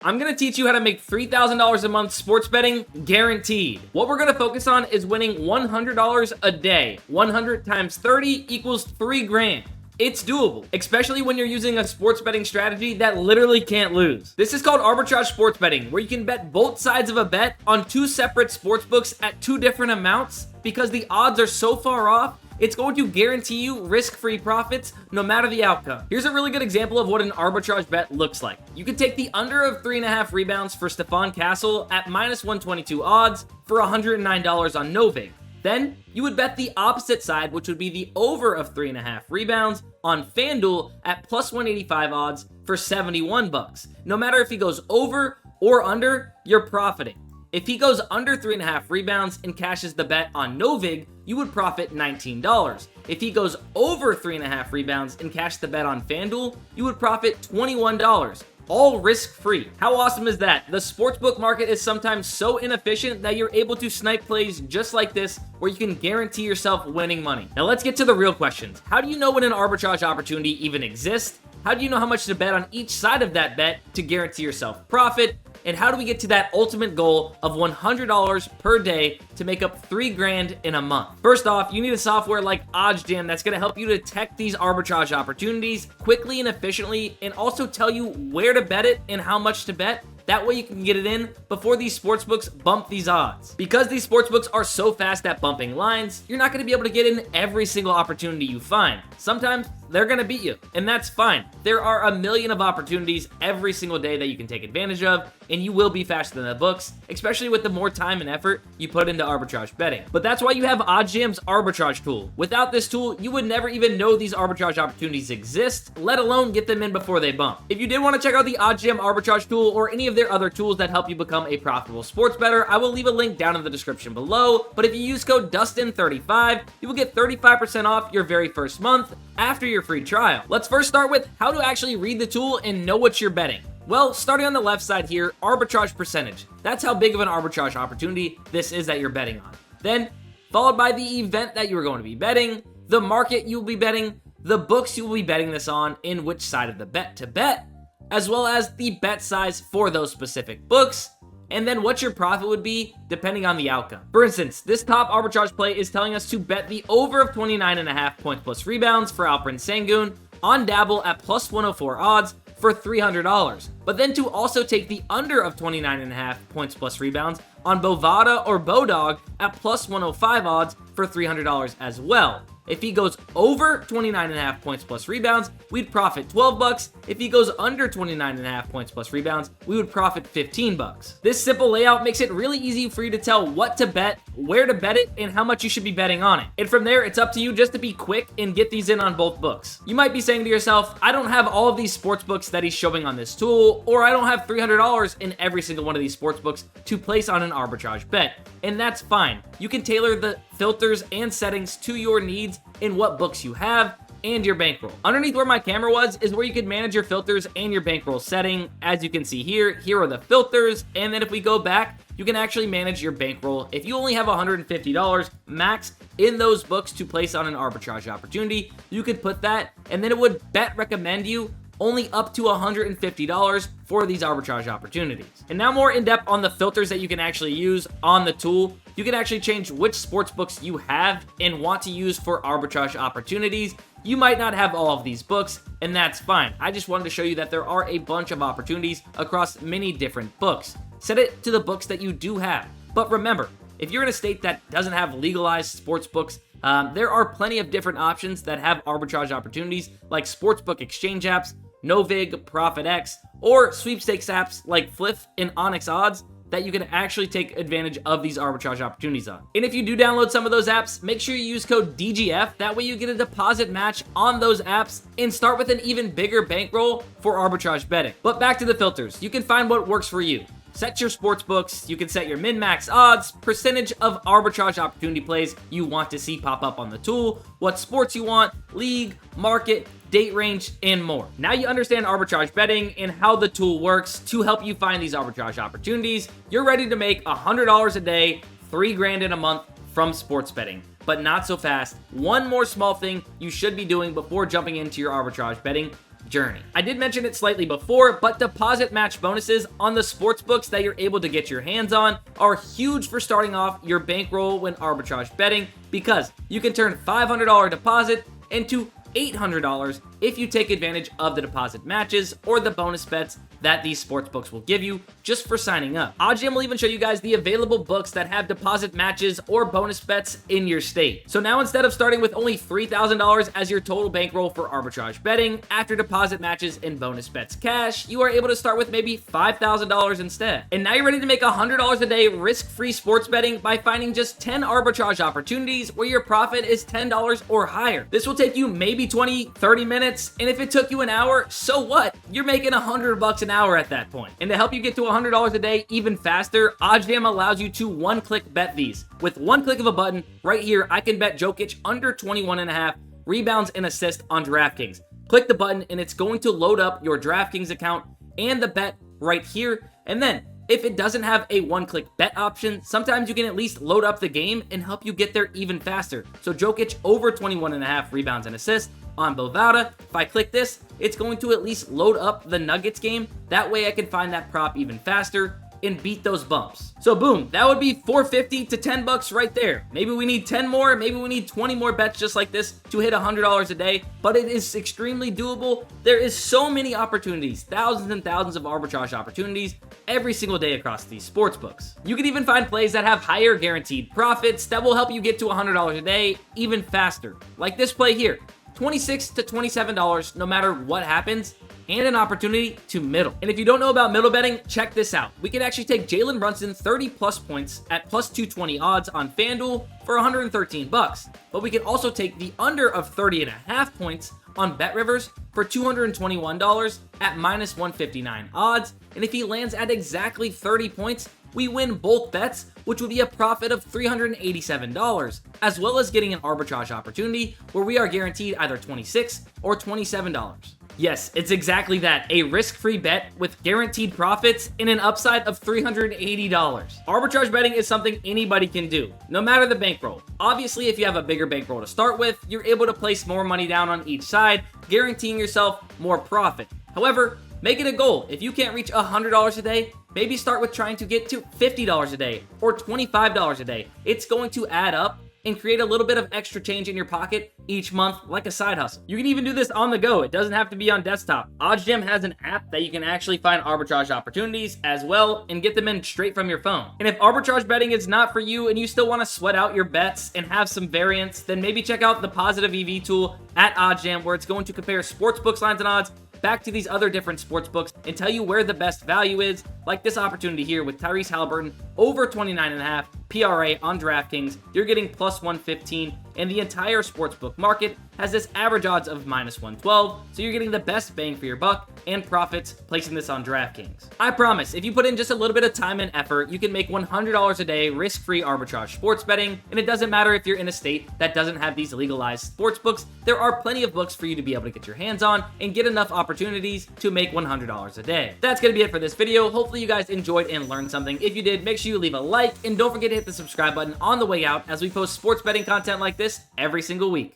I'm going to teach you how to make $3,000 a month sports betting guaranteed. What we're going to focus on is winning $100 a day. 100 times 30 equals 3 grand. It's doable, especially when you're using a sports betting strategy that literally can't lose. This is called arbitrage sports betting, where you can bet both sides of a bet on 2 separate sports books at 2 different amounts. Because the odds are so far off, it's going to guarantee you risk-free profits no matter the outcome. Here's a really good example of what an arbitrage bet looks like. You could take the under of 3.5 rebounds for Stephon Castle at -122 odds for $109 on Novig. Then, you would bet the opposite side, which would be the over of 3.5 rebounds on FanDuel at +185 odds for $71. No matter if he goes over or under, you're profiting. If he goes under 3.5 rebounds and cashes the bet on Novig, you would profit $19. If he goes over 3.5 rebounds and cash the bet on FanDuel, you would profit $21. All risk-free. How awesome is that? The sportsbook market is sometimes so inefficient that you're able to snipe plays just like this, where you can guarantee yourself winning money. Now let's get to the real questions. How do you know when an arbitrage opportunity even exists? How do you know how much to bet on each side of that bet to guarantee yourself profit? And how do we get to that ultimate goal of $100 per day to make up 3 grand in a month? First off, you need a software like OddsJam that's going to help you detect these arbitrage opportunities quickly and efficiently, and also tell you where to bet it and how much to bet. That way you can get it in before these sportsbooks bump these odds. Because these sportsbooks are so fast at bumping lines, you're not going to be able to get in every single opportunity you find. Sometimes they're going to beat you, and that's fine. There are a million of opportunities every single day that you can take advantage of, and you will be faster than the books, especially with the more time and effort you put into arbitrage betting. But that's why you have OddsJam's arbitrage tool. Without this tool, you would never even know these arbitrage opportunities exist, let alone get them in before they bump. If you did want to check out the OddsJam arbitrage tool or any of their other tools that help you become a profitable sports bettor, I will leave a link down in the description below. But if you use code DUSTIN35, you will get 35% off your very first month after your free trial. Let's first start with how to actually read the tool and know what you're betting. Well, starting on the left side here, arbitrage percentage. That's how big of an arbitrage opportunity this is that you're betting on. Then, followed by the event that you're going to be betting, the market you'll be betting, the books you will be betting this on, and which side of the bet to bet, as well as the bet size for those specific books, and then what your profit would be depending on the outcome. For instance, this top arbitrage play is telling us to bet the over of 29.5 points plus rebounds for Alperen Sengun on Dabble at +104 odds for $300, but then to also take the under of 29.5 points plus rebounds on Bovada or Bodog at +105 odds for $300 as well. If he goes over 29.5 points plus rebounds, we'd profit $12. If he goes under 29.5 points plus rebounds, we would profit $15. This simple layout makes it really easy for you to tell what to bet, where to bet it, and how much you should be betting on it. And from there, it's up to you just to be quick and get these in on both books. You might be saying to yourself, I don't have all of these sports books that he's showing on this tool, or I don't have $300 in every single one of these sports books to place on an arbitrage bet. And that's fine. You can tailor the filters and settings to your needs in what books you have and your bankroll. Underneath where my camera was is where you can manage your filters and your bankroll setting. As you can see here are the filters, and then if we go back, you can actually manage your bankroll. If you only have $150 max in those books to place on an arbitrage opportunity, you could put that, and then it would bet recommend you only up to $150 for these arbitrage opportunities. And now more in depth on the filters that you can actually use on the tool. You can actually change which sports books you have and want to use for arbitrage opportunities. You might not have all of these books, and that's fine. I just wanted to show you that there are a bunch of opportunities across many different books. Set it to the books that you do have. But remember, if you're in a state that doesn't have legalized sports books, there are plenty of different options that have arbitrage opportunities, like sportsbook exchange apps, Novig, ProfitX, or sweepstakes apps like Fliff and Onyx Odds that you can actually take advantage of these arbitrage opportunities on. And if you do download some of those apps, make sure you use code DGF. That way you get a deposit match on those apps and start with an even bigger bankroll for arbitrage betting. But back to the filters. You can find what works for you. Set your sports books, you can set your min-max odds, percentage of arbitrage opportunity plays you want to see pop up on the tool, what sports you want, league, market, date range, and more. Now you understand arbitrage betting and how the tool works to help you find these arbitrage opportunities. You're ready to make $100 a day, 3 grand in a month from sports betting. But not so fast. One more small thing you should be doing before jumping into your arbitrage betting. journey. I did mention it slightly before, but deposit match bonuses on the sportsbooks that you're able to get your hands on are huge for starting off your bankroll when arbitrage betting, because you can turn $500 deposit into $800 if you take advantage of the deposit matches or the bonus bets that these sportsbooks will give you just for signing up. OddsJam will even show you guys the available books that have deposit matches or bonus bets in your state. So now, instead of starting with only $3,000 as your total bankroll for arbitrage betting, after deposit matches and bonus bets cash, you are able to start with maybe $5,000 instead. And now you're ready to make $100 a day risk-free sports betting by finding just 10 arbitrage opportunities where your profit is $10 or higher. This will take you maybe 20-30 minutes, and if it took you an hour, so what? You're making $100 an hour at that point. And to help you get to $100 a day even faster, OddsJam allows you to one-click bet these. With one click of a button, right here, I can bet Jokic under 21.5 rebounds and assists on DraftKings. Click the button and it's going to load up your DraftKings account and the bet right here. And then, if it doesn't have a one-click bet option, sometimes you can at least load up the game and help you get there even faster. So Jokic over 21.5 rebounds and assists on Bovada. If I click this, it's going to at least load up the Nuggets game. That way I can find that prop even faster and beat those bumps. So boom, that would be $4.50 to $10 right there. Maybe we need 10 more, maybe we need 20 more bets just like this to hit $100 a day, but it is extremely doable. There is so many opportunities, thousands and thousands of arbitrage opportunities every single day across these sports books. You can even find plays that have higher guaranteed profits that will help you get to $100 a day even faster. Like this play here, $26 to $27 no matter what happens, and an opportunity to middle. And if you don't know about middle betting, check this out. We can actually take Jalen Brunson 30 plus points at plus 220 odds on FanDuel for $113. But we can also take the under of 30.5 points on BetRivers for $221 at minus 159 odds. And if he lands at exactly 30 points, we win both bets, which would be a profit of $387, as well as getting an arbitrage opportunity where we are guaranteed either $26 or $27. Yes, it's exactly that, a risk-free bet with guaranteed profits and an upside of $380. Arbitrage betting is something anybody can do, no matter the bankroll. Obviously, if you have a bigger bankroll to start with, you're able to place more money down on each side, guaranteeing yourself more profit. However, make it a goal. If you can't reach $100 a day, maybe start with trying to get to $50 a day or $25 a day. It's going to add up and create a little bit of extra change in your pocket each month like a side hustle. You can even do this on the go. It doesn't have to be on desktop. OddsJam has an app that you can actually find arbitrage opportunities as well and get them in straight from your phone. And if arbitrage betting is not for you and you still want to sweat out your bets and have some variance, then maybe check out the Positive EV tool at OddsJam, where it's going to compare sportsbooks lines and odds back to these other different sports books and tell you where the best value is, like this opportunity here with Tyrese Halliburton over 29.5 PRA on DraftKings. You're getting plus 115, and the entire sportsbook market has this average odds of minus 112, so you're getting the best bang for your buck and profits placing this on DraftKings. I promise, if you put in just a little bit of time and effort, you can make $100 a day risk-free arbitrage sports betting, and it doesn't matter if you're in a state that doesn't have these legalized sports books. There are plenty of books for you to be able to get your hands on and get enough opportunities to make $100 a day. That's gonna be it for this video. Hopefully you guys enjoyed and learned something. If you did, make sure you leave a like, and don't forget to hit the subscribe button on the way out as we post sports betting content like this every single week.